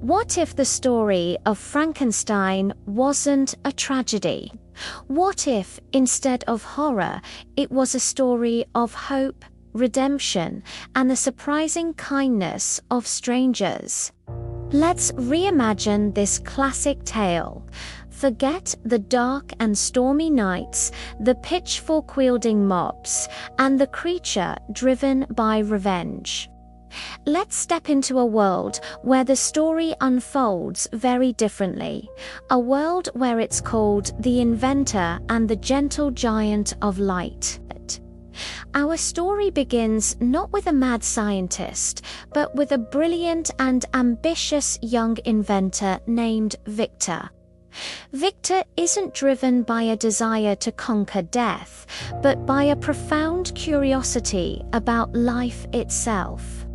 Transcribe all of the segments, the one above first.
What if the story of Frankenstein wasn't a tragedy? What if, instead of horror, it was a story of hope, redemption, and the surprising kindness of strangers? Let's reimagine this classic tale. Forget the dark and stormy nights, the pitchfork-wielding mobs, and the creature driven by revenge. Let's step into a world where the story unfolds very differently. A world where it's called the Inventor and the Gentle Giant of Light. Our story begins not with a mad scientist, but with a brilliant and ambitious young inventor named Victor. Victor isn't driven by a desire to conquer death, but by a profound curiosity about life itself.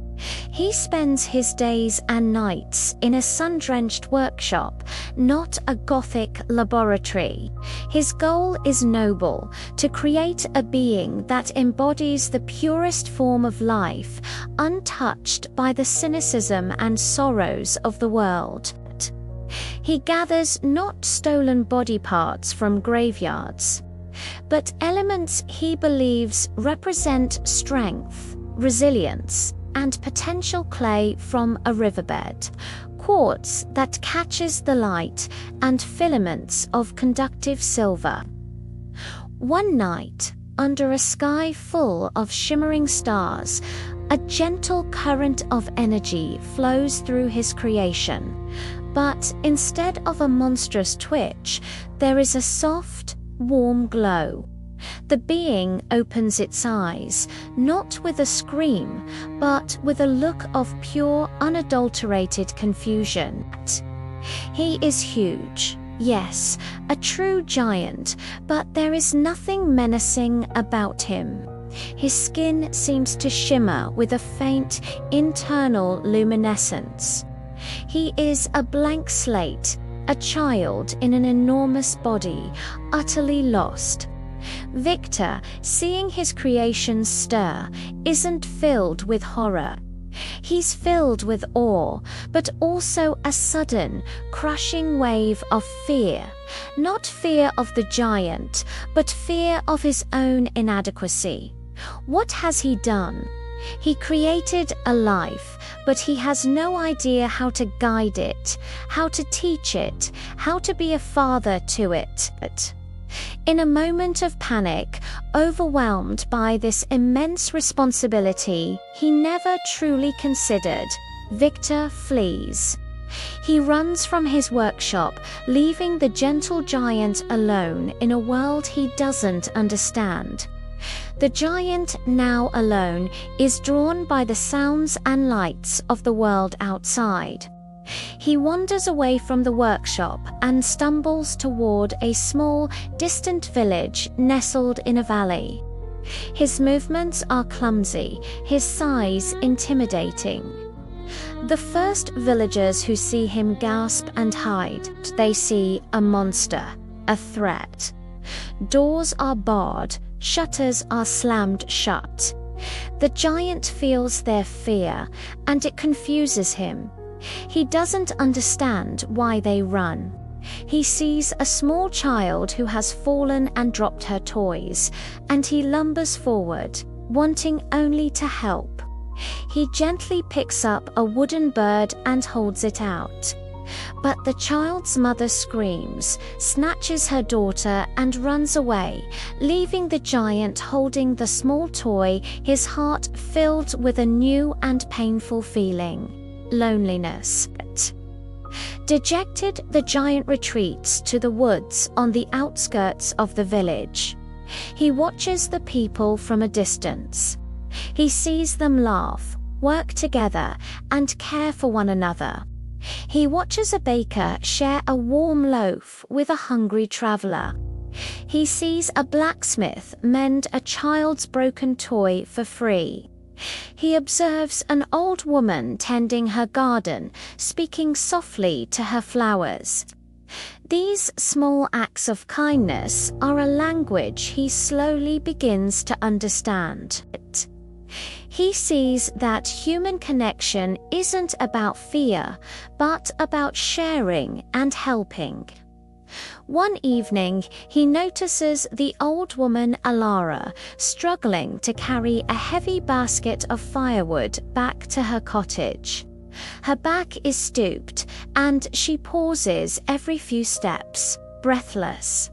He spends his days and nights in a sun-drenched workshop, not a Gothic laboratory. His goal is noble: to create a being that embodies the purest form of life, untouched by the cynicism and sorrows of the world. He gathers not stolen body parts from graveyards, but elements he believes represent strength, resilience, and potential clay from a riverbed, quartz that catches the light, and filaments of conductive silver. One night, under a sky full of shimmering stars, a gentle current of energy flows through his creation. But instead of a monstrous twitch, there is a soft, warm glow. The being opens its eyes, not with a scream, but with a look of pure, unadulterated confusion. He is huge, yes, a true giant, but there is nothing menacing about him. His skin seems to shimmer with a faint, internal luminescence. He is a blank slate, a child in an enormous body, utterly lost. Victor, seeing his creations stir, isn't filled with horror. He's filled with awe, but also a sudden, crushing wave of fear. Not fear of the giant, but fear of his own inadequacy. What has he done? He created a life, but he has no idea how to guide it, how to teach it, how to be a father to it. In a moment of panic, overwhelmed by this immense responsibility he never truly considered, Victor flees. He runs from his workshop, leaving the gentle giant alone in a world he doesn't understand. The giant, now alone, is drawn by the sounds and lights of the world outside. He wanders away from the workshop and stumbles toward a small, distant village nestled in a valley. His movements are clumsy, his size intimidating. The first villagers who see him gasp and hide. They see a monster, a threat. Doors are barred, shutters are slammed shut. The giant feels their fear, and it confuses him. He doesn't understand why they run. He sees a small child who has fallen and dropped her toys, and he lumbers forward, wanting only to help. He gently picks up a wooden bird and holds it out. But the child's mother screams, snatches her daughter, and runs away, leaving the giant holding the small toy, his heart filled with a new and painful feeling: loneliness. Dejected, the giant retreats to the woods on the outskirts of the village. He watches the people from a distance. He sees them laugh, work together, and care for one another. He watches a baker share a warm loaf with a hungry traveler. He sees a blacksmith mend a child's broken toy for free. He observes an old woman tending her garden, speaking softly to her flowers. These small acts of kindness are a language he slowly begins to understand. He sees that human connection isn't about fear, but about sharing and helping. One evening, he notices the old woman Alara struggling to carry a heavy basket of firewood back to her cottage. Her back is stooped, and she pauses every few steps, breathless.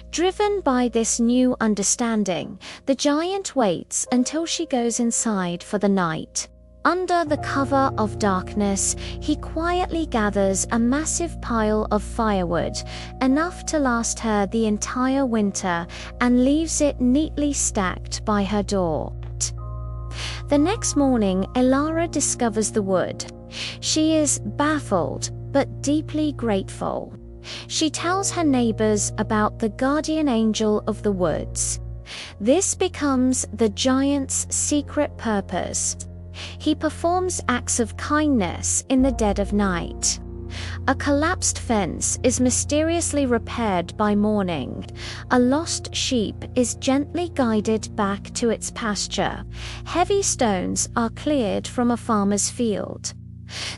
Driven by this new understanding, the giant waits until she goes inside for the night. Under the cover of darkness, he quietly gathers a massive pile of firewood, enough to last her the entire winter, and leaves it neatly stacked by her door. The next morning, Elara discovers the wood. She is baffled, but deeply grateful. She tells her neighbors about the guardian angel of the woods. This becomes the giant's secret purpose. He performs acts of kindness in the dead of night. A collapsed fence is mysteriously repaired by morning. A lost sheep is gently guided back to its pasture. Heavy stones are cleared from a farmer's field.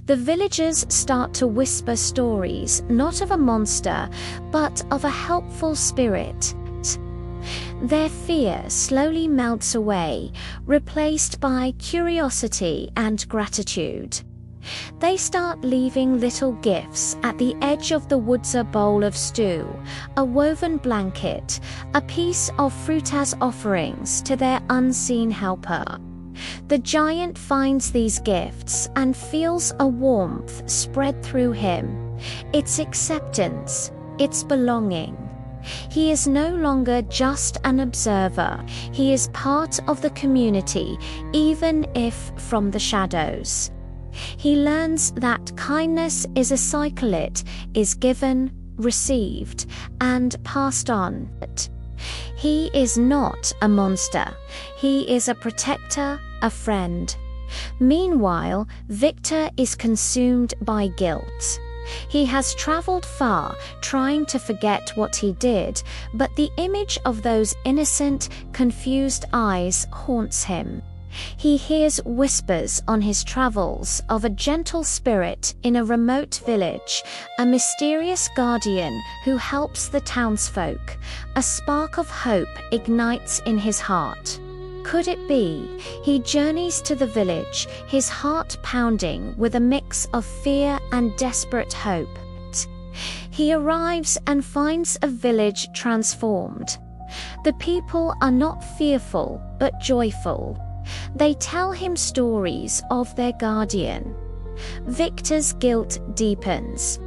The villagers start to whisper stories, not of a monster, but of a helpful spirit. Their fear slowly melts away, replaced by curiosity and gratitude. They start leaving little gifts at the edge of the woods: a bowl of stew, a woven blanket, a piece of fruit as offerings to their unseen helper. The giant finds these gifts and feels a warmth spread through him. It's acceptance, it's belonging. He is no longer just an observer. He is part of the community, even if from the shadows. He learns that kindness is a cycle. It is given, received, and passed on. He is not a monster. He is a protector, a friend. Meanwhile, Victor is consumed by guilt. He has traveled far, trying to forget what he did, but the image of those innocent, confused eyes haunts him. He hears whispers on his travels of a gentle spirit in a remote village, a mysterious guardian who helps the townsfolk. A spark of hope ignites in his heart. Could it be? He journeys to the village, his heart pounding with a mix of fear and desperate hope. He arrives and finds a village transformed. The people are not fearful, but joyful. They tell him stories of their guardian. Victor's guilt deepens.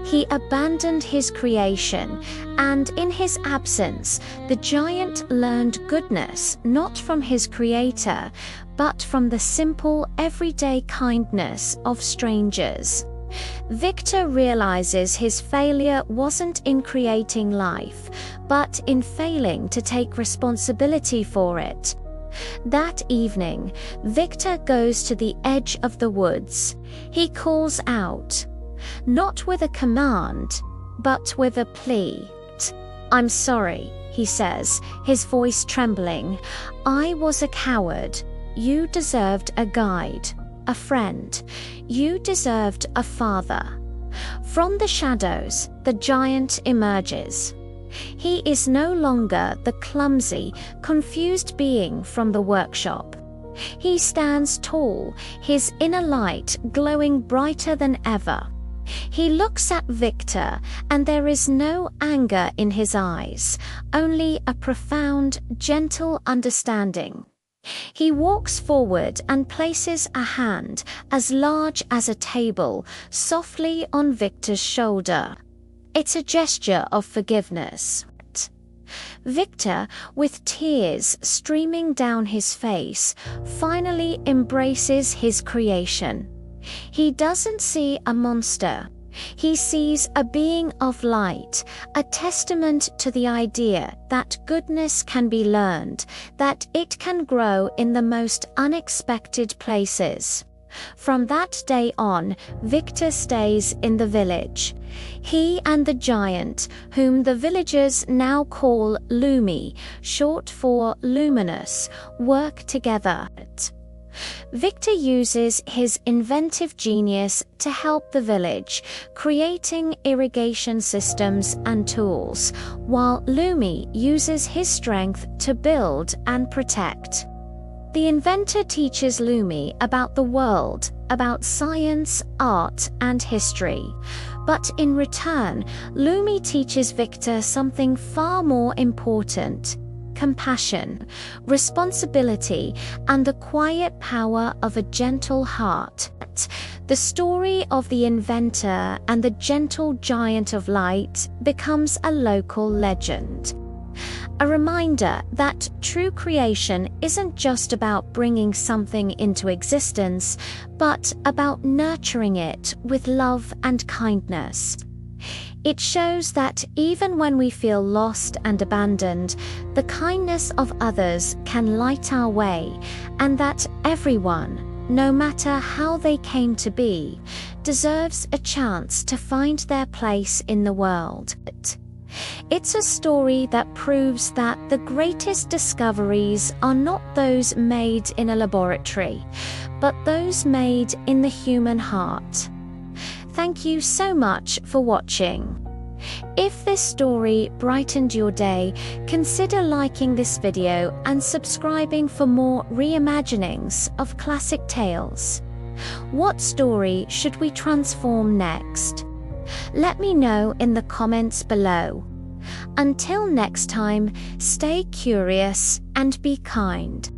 He abandoned his creation, and in his absence, the giant learned goodness not from his creator, but from the simple, everyday kindness of strangers. Victor realizes his failure wasn't in creating life, but in failing to take responsibility for it. That evening, Victor goes to the edge of the woods. He calls out, not with a command, but with a plea. "I'm sorry," he says, his voice trembling. "I was a coward. You deserved a guide, a friend. You deserved a father." From the shadows, the giant emerges. He is no longer the clumsy, confused being from the workshop. He stands tall, his inner light glowing brighter than ever. He looks at Victor, and there is no anger in his eyes, only a profound, gentle understanding. He walks forward and places a hand, as large as a table, softly on Victor's shoulder. It's a gesture of forgiveness. Victor, with tears streaming down his face, finally embraces his creation. He doesn't see a monster. He sees a being of light, a testament to the idea that goodness can be learned, that it can grow in the most unexpected places. From that day on, Victor stays in the village. He and the giant, whom the villagers now call Lumi, short for luminous, work together. Victor uses his inventive genius to help the village, creating irrigation systems and tools, while Lumi uses his strength to build and protect. The inventor teaches Lumi about the world, about science, art, and history. But in return, Lumi teaches Victor something far more important: compassion, responsibility, and the quiet power of a gentle heart. The story of the inventor and the gentle giant of light becomes a local legend. A reminder that true creation isn't just about bringing something into existence, but about nurturing it with love and kindness. It shows that even when we feel lost and abandoned, the kindness of others can light our way, and that everyone, no matter how they came to be, deserves a chance to find their place in the world. It's a story that proves that the greatest discoveries are not those made in a laboratory, but those made in the human heart. Thank you so much for watching. If this story brightened your day, consider liking this video and subscribing for more reimaginings of classic tales. What story should we transform next? Let me know in the comments below. Until next time, stay curious and be kind.